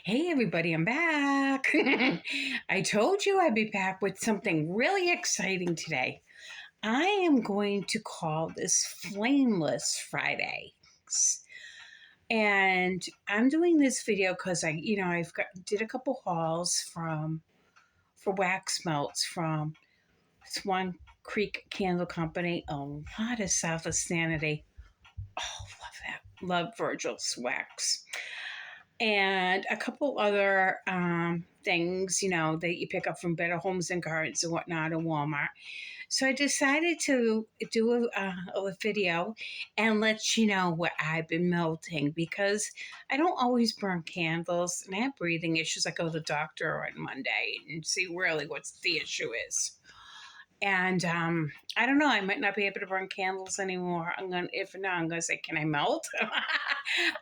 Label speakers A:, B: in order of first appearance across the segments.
A: Hey everybody, I'm back. I told you I'd be back with something really exciting today. I am going to call this Flameless Friday. And I'm doing this video because did a couple hauls for wax melts from Swan Creek Candle Company, a lot of south of Sanity. Oh, love that. Love Virgil's wax. And a couple other things, that you pick up from Better Homes and Gardens and whatnot in Walmart. So I decided to do a video and let you know what I've been melting because I don't always burn candles and I have breathing issues. I go to the doctor on Monday and see really what the issue is. And I don't know. I might not be able to burn candles anymore. If not, I'm gonna say, can I melt?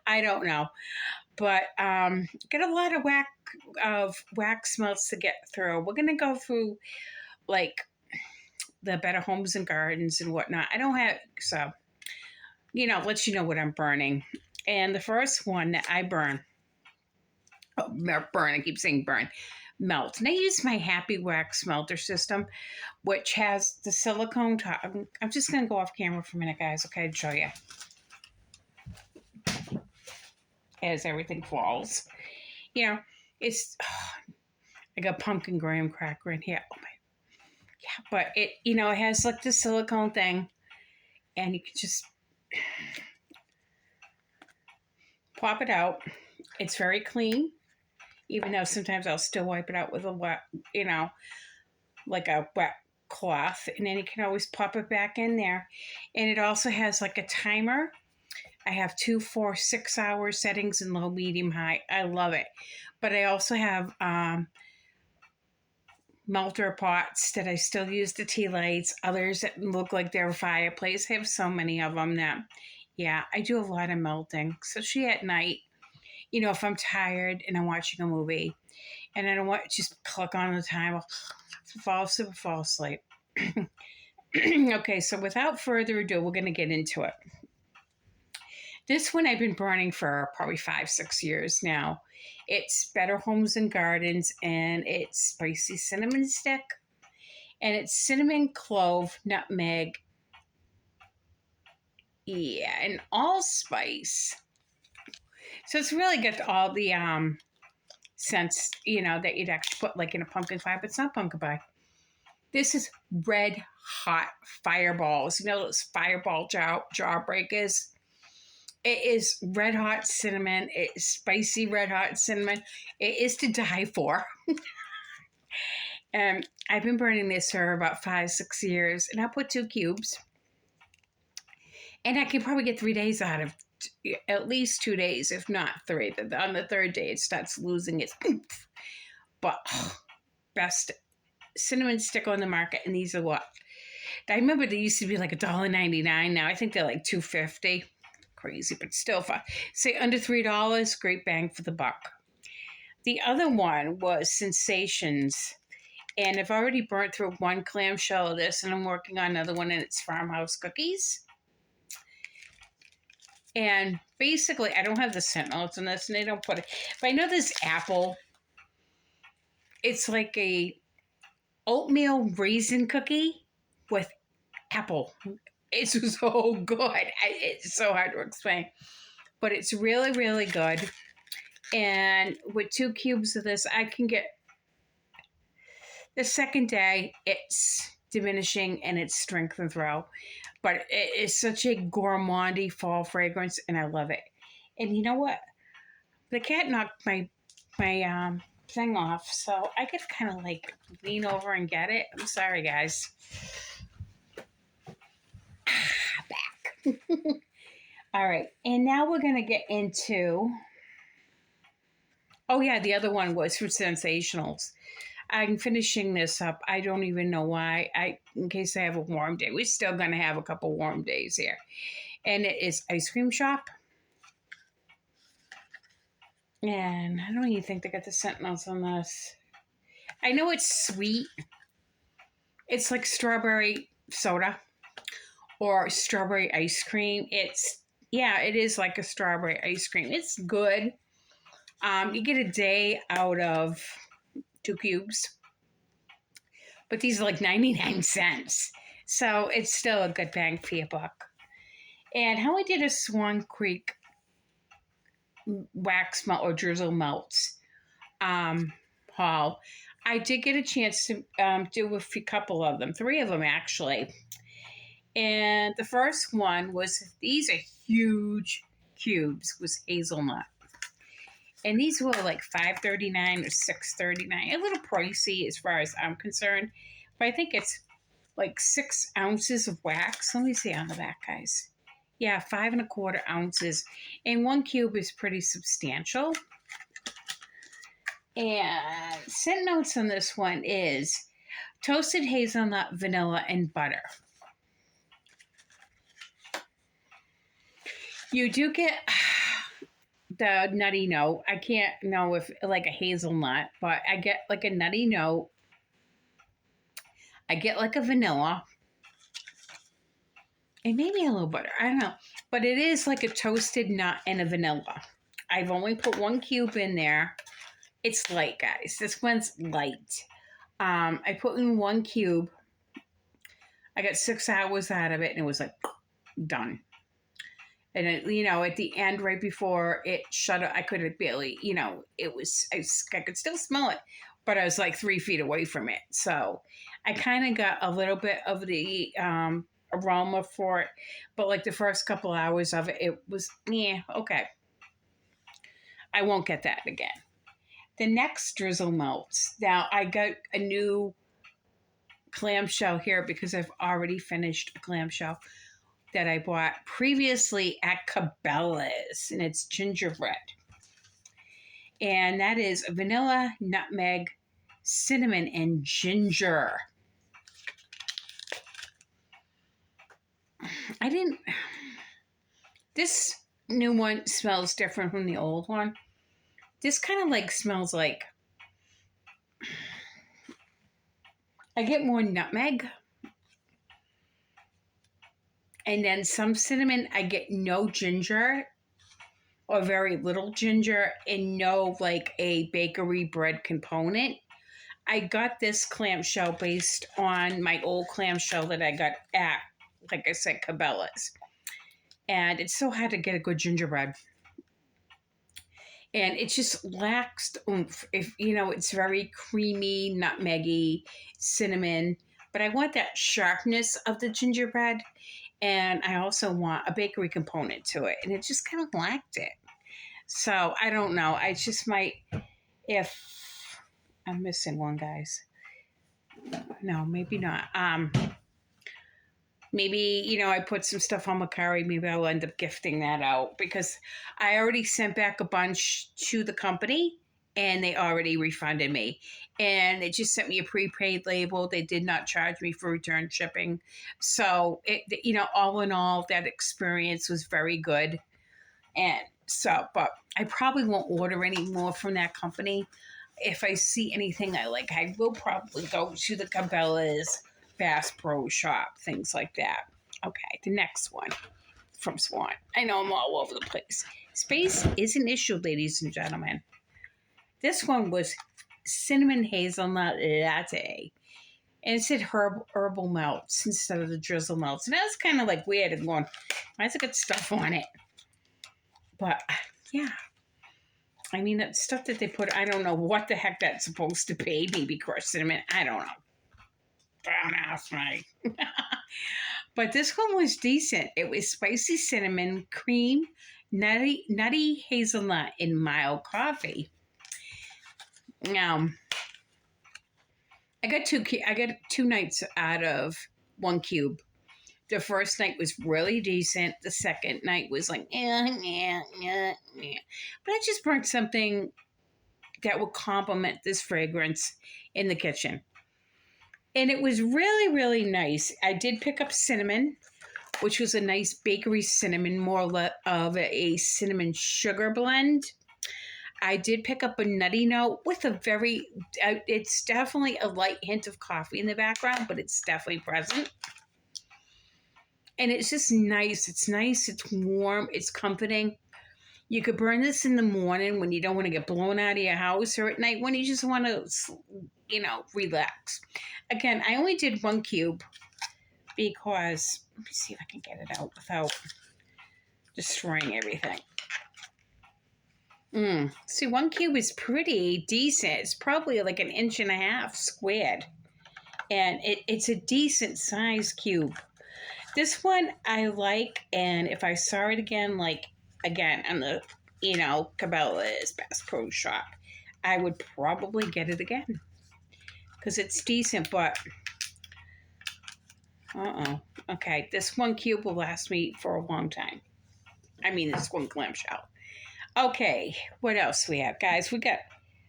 A: I don't know, but get a lot of wax melts to get through. We're gonna go through like the Better Homes and Gardens and whatnot. I don't have let you know what I'm burning. And the first one that I burn, I keep saying burn, melt. And I use my Happy Wax melter system, which has the silicone top. I'm just gonna go off camera for a minute, guys. Okay, to show you as everything falls. It's I got pumpkin graham cracker in here. Oh my, yeah, but it has like the silicone thing, and you can just pop it out. It's very clean, even though sometimes I'll still wipe it out with a wet, like a wet cloth, and then you can always pop it back in there. And it also has like a timer. I have 2, 4, 6 hour settings in low, medium, high. I love it. But I also have melter pots that I still use the tea lights. Others that look like they're a fireplace. I have so many of them that, yeah, I do a lot of melting. Especially at night, if I'm tired and I'm watching a movie and I don't want just click on the timer, fall asleep. Okay, so without further ado, we're going to get into it. This one I've been burning for probably 5, 6 years now. It's Better Homes and Gardens, and it's spicy cinnamon stick, and it's cinnamon, clove, nutmeg, yeah, and allspice. So it's really got all the scents, that you'd actually put like in a pumpkin pie, but it's not pumpkin pie. This is red hot fireballs. Those fireball jawbreakers. It is red hot cinnamon. It's spicy red hot cinnamon. It is to die for. And I've been burning this for about 5, 6 years, and I put 2 cubes. And I can probably get 3 days out of at least 2 days, if not 3. On the 3rd day, it starts losing its oomph. But best cinnamon stick on the market, and these are what? I remember they used to be like $1.99. Now I think they're like $2.50. Crazy, but still fun. Say under $3, great bang for the buck. The other one was Sensations, and I've already burnt through 1 clamshell of this, and I'm working on another one, and it's Farmhouse Cookies. And basically, I don't have the scent notes on this, and they don't put it. But I know this apple. It's like a oatmeal raisin cookie with apple. It's so good. It's so hard to explain. But it's really, really good. And with 2 cubes of this, I can get the 2nd day, it's diminishing and it's strength and throw. But it is such a gourmandy fall fragrance, and I love it. And you know what? The cat knocked my thing off, so I could kind of like lean over and get it. I'm sorry, guys. Back. All right, and now we're gonna get into. Oh yeah, the other one was from Sensationals. I'm finishing this up. I don't even know why. In case I have a warm day. We're still gonna have a couple warm days here, and it is Ice Cream Shop. And I don't even think they got the scent notes on this. I know it's sweet. It's like strawberry soda or strawberry ice cream. It is like a strawberry ice cream. It's good. You get a day out of 2 cubes, but these are like 99 cents. So it's still a good bang for your buck. And how I did a Swan Creek wax melt or drizzle melts um, haul, I did get a chance to do a couple of them, 3 of them actually. And the first one was, these are huge cubes, was hazelnut. And these were like $5.39 or $6.39. A little pricey as far as I'm concerned, but I think it's like 6 ounces of wax. Let me see on the back, guys. Yeah, 5 1/4 ounces, and 1 cube is pretty substantial. And scent notes on this one is toasted hazelnut, vanilla, and butter. You do get the nutty note. I can't know if like a hazelnut, but I get like a nutty note. I get like a vanilla. And maybe a little butter. I don't know. But it is like a toasted nut and a vanilla. I've only put 1 cube in there. It's light, guys. This one's light. I put in 1 cube. I got 6 hours out of it, and it was like done. And it, at the end, right before it shut up, I couldn't barely, it was, I could still smell it, but I was like 3 feet away from it. So I kind of got a little bit of the aroma for it, but like the first couple hours of it, it was, yeah, okay. I won't get that again. The next drizzle melts. Now I got a new clamshell here because I've already finished a clamshell that I bought previously at Cabela's, and it's gingerbread. And that is vanilla, nutmeg, cinnamon, and ginger. This new one smells different from the old one. This kind of like smells like, I get more nutmeg and then some cinnamon. I get no ginger or very little ginger and no like a bakery bread component. I got this clamshell based on my old clamshell that I got at, like I said, Cabela's. And it's so hard to get a good gingerbread. And it just lacks oomph. If it's very creamy, nutmeggy, cinnamon. But I want that sharpness of the gingerbread. And I also want a bakery component to it. And it just kind of lacked it. So I don't know. I just might, if I'm missing one, guys. No, maybe not. Maybe, I put some stuff on Macari. Maybe I'll end up gifting that out because I already sent back a bunch to the company and they already refunded me. And they just sent me a prepaid label. They did not charge me for return shipping. So, all in all, that experience was very good. And so, but I probably won't order any more from that company. If I see anything I like, I will probably go to the Cabela's Bass Pro Shop, things like that. Okay, the next one from Swan. I know I'm all over the place. Space is an issue, ladies and gentlemen. This one was cinnamon hazelnut latte. And it said herbal melts instead of the drizzle melts. And that was kind of like weird and going, why is it got stuff on it? But yeah. I mean, that stuff that they put, I don't know what the heck that's supposed to be. Maybe crushed cinnamon. I don't know. Don't ask me. But this one was decent. It was spicy cinnamon, cream, nutty hazelnut, and mild coffee. Now, I got 2 nights out of 1 cube. The first night was really decent. The second night was like, yeah. But I just brought something that would complement this fragrance in the kitchen. And it was really, really nice. I did pick up cinnamon, which was a nice bakery cinnamon, more of a cinnamon sugar blend. I did pick up a nutty note with it's definitely a light hint of coffee in the background, but it's definitely present. And it's just nice. It's nice. It's warm. It's comforting. You could burn this in the morning when you don't want to get blown out of your house, or at night when you just want to, relax. Again, I only did 1 cube because, let me see if I can get it out without destroying everything. See, 1 cube is pretty decent. It's probably like 1.5 inches squared. And it's a decent size cube. This one I like, and if I saw it again, on the, Cabela's Bass Pro Shop, I would probably get it again. Because it's decent, but, okay, this 1 cube will last me for a long time. I mean, this 1 clamshell. Okay, what else we have? Guys, we got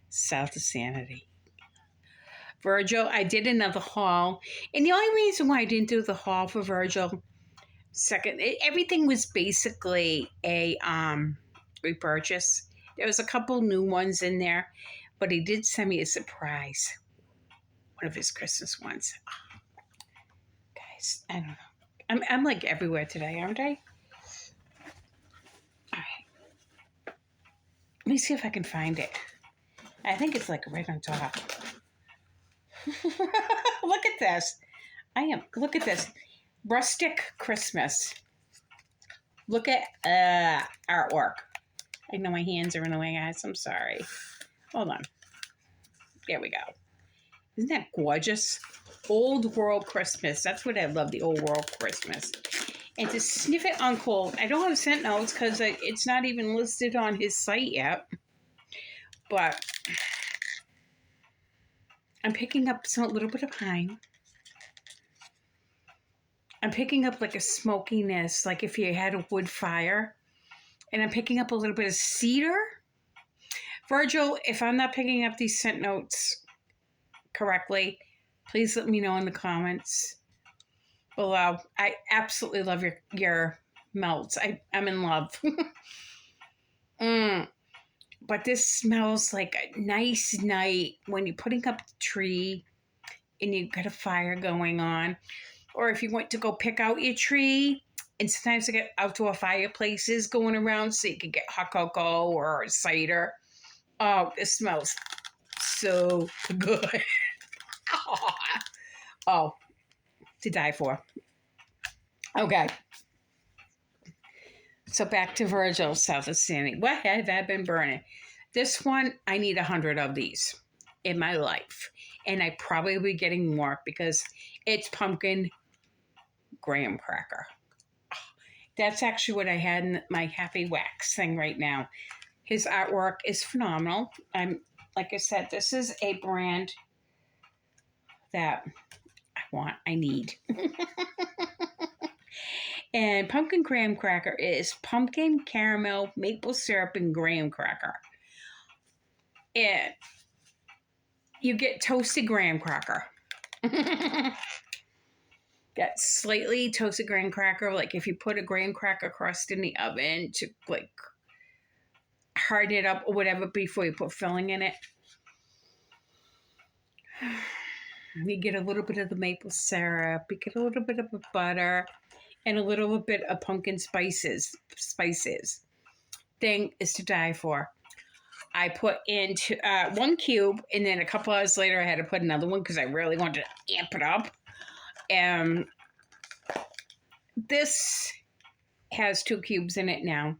A: South of Sanity. Virgil, I did another haul. And the only reason why I didn't do the haul for Virgil, everything was basically a repurchase. There was a couple new ones in there, but he did send me a surprise. One of his Christmas ones. Oh, guys, I don't know. I'm like everywhere today, aren't I? All right. Let me see if I can find it. I think it's like right on top. Look at this. Look at this. Rustic Christmas. Look at artwork. I know my hands are in the way, guys. I'm sorry. Hold on. There we go. Isn't that gorgeous? Old World Christmas. That's what I love, the Old World Christmas. And to sniff it on cold. I don't have scent notes because it's not even listed on his site yet. But I'm picking up a little bit of pine. I'm picking up like a smokiness, like if you had a wood fire. And I'm picking up a little bit of cedar. Virgil, if I'm not picking up these scent notes correctly, please let me know in the comments below. I absolutely love your melts. I'm in love. But this smells like a nice night when you're putting up the tree and you've got a fire going on. Or if you want to go pick out your tree, and sometimes they get outdoor fireplaces going around so you can get hot cocoa or cider. Oh, it smells so good. Oh, to die for. Okay. So back to Virgil, South of Sanity. What have I been burning? This one, I need 100 of these in my life. And I probably will be getting more because it's pumpkin graham cracker. That's actually what I had in my Happy Wax thing right now. His artwork is phenomenal. Like I said, this is a brand that I need. And pumpkin graham cracker is pumpkin, caramel, maple syrup, and graham cracker. And you get toasted graham cracker. That slightly toasted graham cracker, like if you put a graham cracker crust in the oven to like harden it up or whatever before you put filling in it. You get a little bit of the maple syrup, you get a little bit of the butter, and a little bit of pumpkin spices. Thing is to die for. I put into 1 cube, and then a couple hours later I had to put another one because I really wanted to amp it up. This has 2 cubes in it now,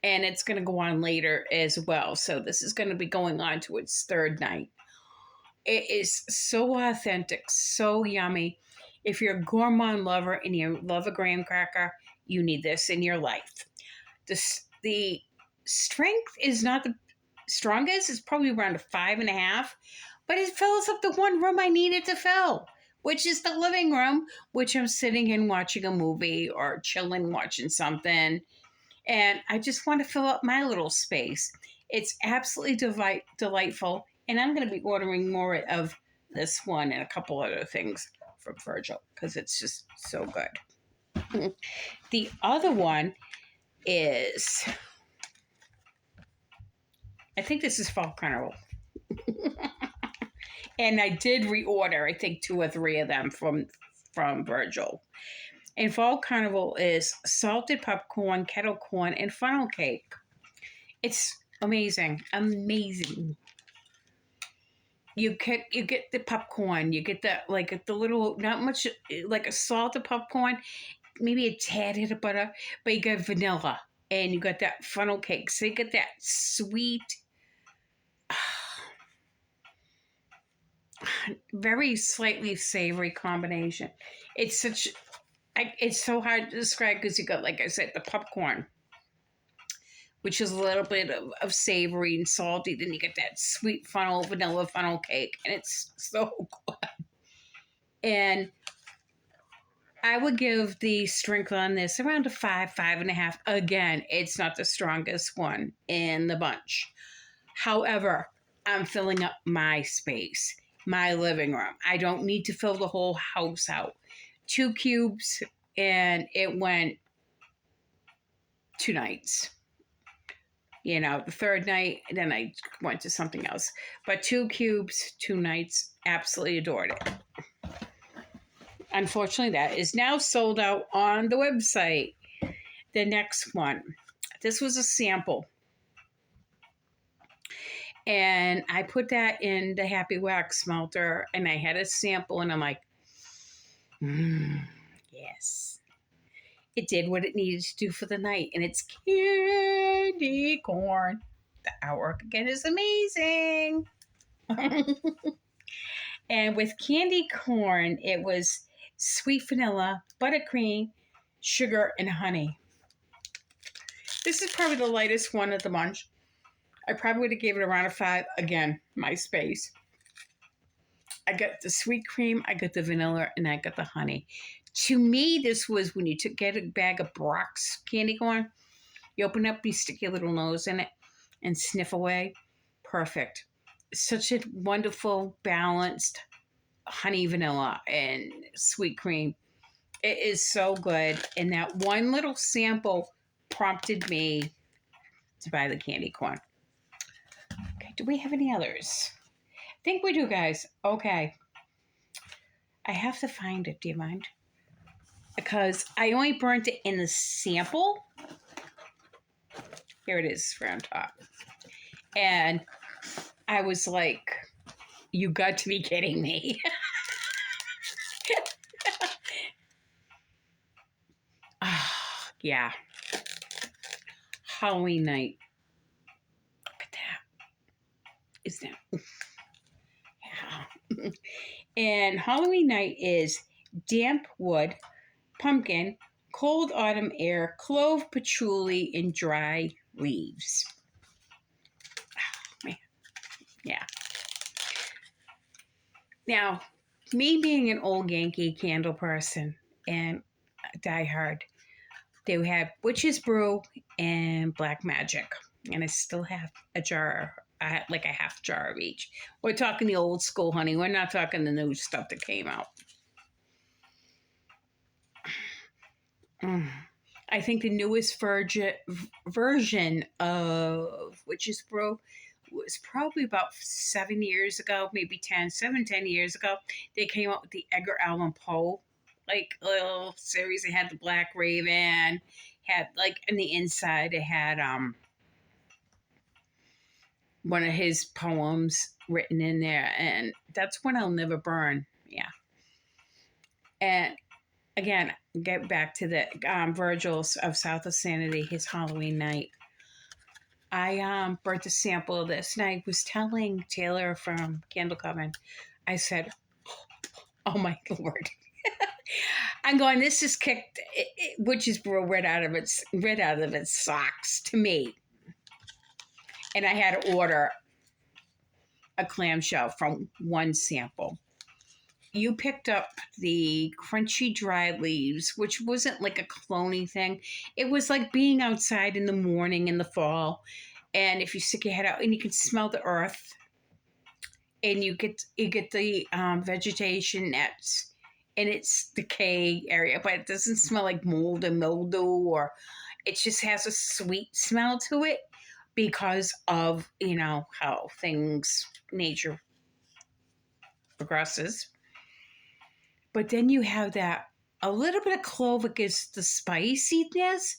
A: and it's going to go on later as well. So this is going to be going on to its 3rd night. It is so authentic, so yummy. If you're a gourmand lover and you love a graham cracker, you need this in your life. The strength is not the strongest. It's probably around a 5.5, but it fills up the one room I needed to fill, which is the living room, which I'm sitting in watching a movie or chilling watching something. And I just want to fill up my little space. It's absolutely delightful. And I'm going to be ordering more of this one and a couple other things from Virgil because it's just so good. The other one is, I think this is Fall Carnival. And I did reorder, I think 2 or 3 of them from Virgil. And Fall Carnival is salted popcorn, kettle corn, and funnel cake. It's amazing, amazing. You get the popcorn. You get the little, not much, like a salted popcorn, maybe a tad hit of butter, but you got vanilla and you got that funnel cake. So you get that sweet, very slightly savory combination. It's such, it's so hard to describe because you got, like I said, the popcorn, which is a little bit of savory and salty. Then you get that sweet vanilla funnel cake, and it's so good. And I would give the strength on this around a 5.5. Again, it's not the strongest one in the bunch. However, I'm filling up my space, my living room. I don't need to fill the whole house out. 2 cubes, and it went 2 nights. The third night, then I went to something else. But 2 cubes, 2 nights, absolutely adored it. Unfortunately, that is now sold out on the website. The next one, this was a sample. And I put that in the Happy Wax Melter, and I had a sample, and I'm like, yes. It did what it needed to do for the night, and it's candy corn. The artwork again is amazing. And with candy corn, it was sweet vanilla, buttercream, sugar, and honey. This is probably the lightest one of the bunch. I probably would have gave it around a 5. Again, my space. I got the sweet cream, I got the vanilla, and I got the honey. To me, this was when you get a bag of Brock's candy corn, you open up, you stick your little nose in it, and sniff away. Perfect. Such a wonderful, balanced honey, vanilla, and sweet cream. It is so good. And that one little sample prompted me to buy the candy corn. Okay, do we have any others? I think we do, guys. Okay. I have to find it. Do you mind? Because I only burnt it in the sample. Here it is on top. And I was like, you got to be kidding me. Yeah. Halloween night. Look at that. Is that? Yeah. And Halloween night is damp wood, pumpkin, cold autumn air, clove, patchouli, and dry leaves. Oh, man. Yeah. Now, me being an old Yankee Candle person and diehard, they have Witch's Brew and Black Magic. And I still have a jar, like a half jar of each. We're talking the old school, honey. We're not talking the new stuff that came out. I think the newest version of Witch's Brew was probably about 7 years ago, maybe 10 years ago. They came out with the Edgar Allan Poe little series. They had the Black Raven, had in the inside it had one of his poems written in there, and that's When I'll Never Burn. Yeah. And again, get back to the Virgil's of South of Sanity, his Halloween night. I burnt a sample of this, and I was telling Taylor from Candle Coven, I said, oh my Lord. I'm going, this just kicked Witch's Brew right out of its socks to me. And I had to order a clamshell from one sample. You picked up the crunchy dry leaves, which wasn't like a cloney thing. It was like being outside in the morning in the fall. And if you stick your head out and you can smell the earth, and you get the vegetation that's in its decay area, but it doesn't smell like mold and mildew, or it just has a sweet smell to it because of, how nature progresses. But then you have that, a little bit of clove that gives the spiciness,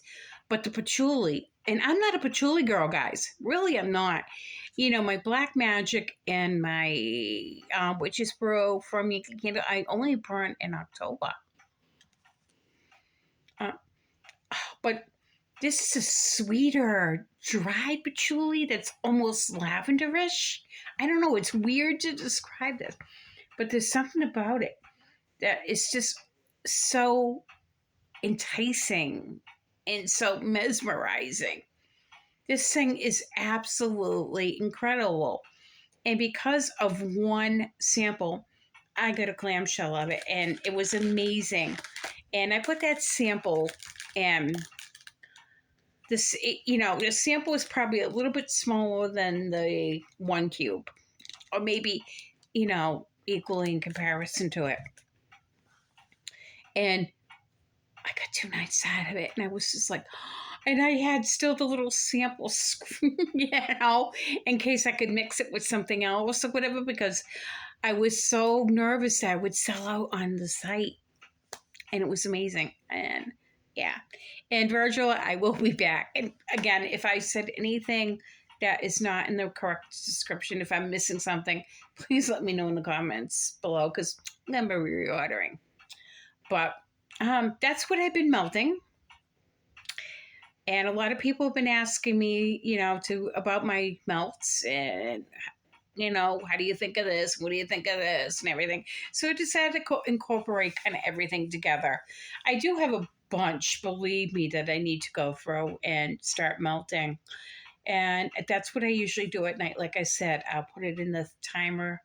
A: but the patchouli and I'm not a patchouli girl, guys. Really, I'm not. You know, my black magic and my witch's brew from Yankee Candle, I only burn in October. Uh, but this is a sweeter, dried patchouli that's almost lavenderish. I don't know. It's weird to describe this, but there's something about it that is just so enticing and so mesmerizing. This thing is absolutely incredible. And because of one sample, I got a clamshell of it and it was amazing. And I put that sample and this, the sample was probably a little bit smaller than the 1 cube, or maybe, equally in comparison to it. And I got 2 nights out of it, and I was just like, and I had still the little samples, in case I could mix it with something else or whatever, because I was so nervous that I would sell out on the site. And it was amazing. And yeah. And Virgil, I will be back. And again, if I said anything that is not in the correct description, if I'm missing something, please let me know in the comments below, because I'm going to be reordering. But that's what I've been melting. And a lot of people have been asking me, about my melts and, how do you think of this? What do you think of this? And everything. So I decided to incorporate kind of everything together. I do have a bunch, believe me, that I need to go through and start melting. And that's what I usually do at night. Like I said, I'll put it in the timer,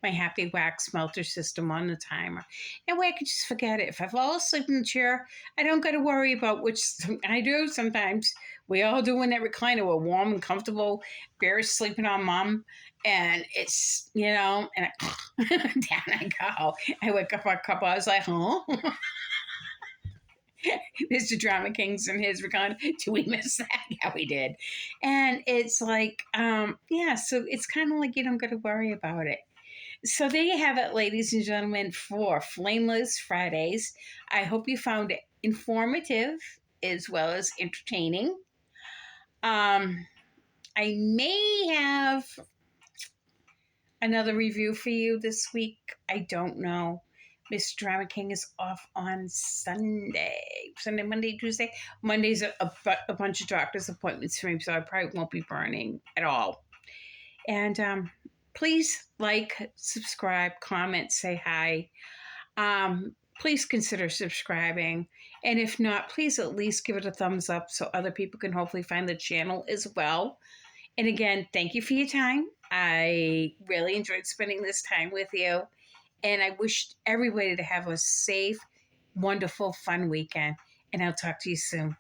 A: my Happy Wax melter system on the timer. That way I can just forget it. If I fall asleep in the chair, I don't got to worry about which I do sometimes. We all do in that recliner. We're warm and comfortable. Bear's sleeping on mom. And it's, and down I go. I wake up a couple hours like, huh? Mr. Drama Kings and his recon. Do we miss that? Yeah, we did. And it's like, so it's kind of like you don't got to worry about it. So there you have it, ladies and gentlemen, for Flameless Fridays. I hope you found it informative as well as entertaining. I may have another review for you this week. I don't know. Mr. Drama King is off on Sunday, Monday, Tuesday. Monday's a bunch of doctor's appointments for me, so I probably won't be burning at all. And please like, subscribe, comment, say hi. Please consider subscribing. And if not, please at least give it a thumbs up so other people can hopefully find the channel as well. And again, thank you for your time. I really enjoyed spending this time with you. And I wish everybody to have a safe, wonderful, fun weekend. And I'll talk to you soon.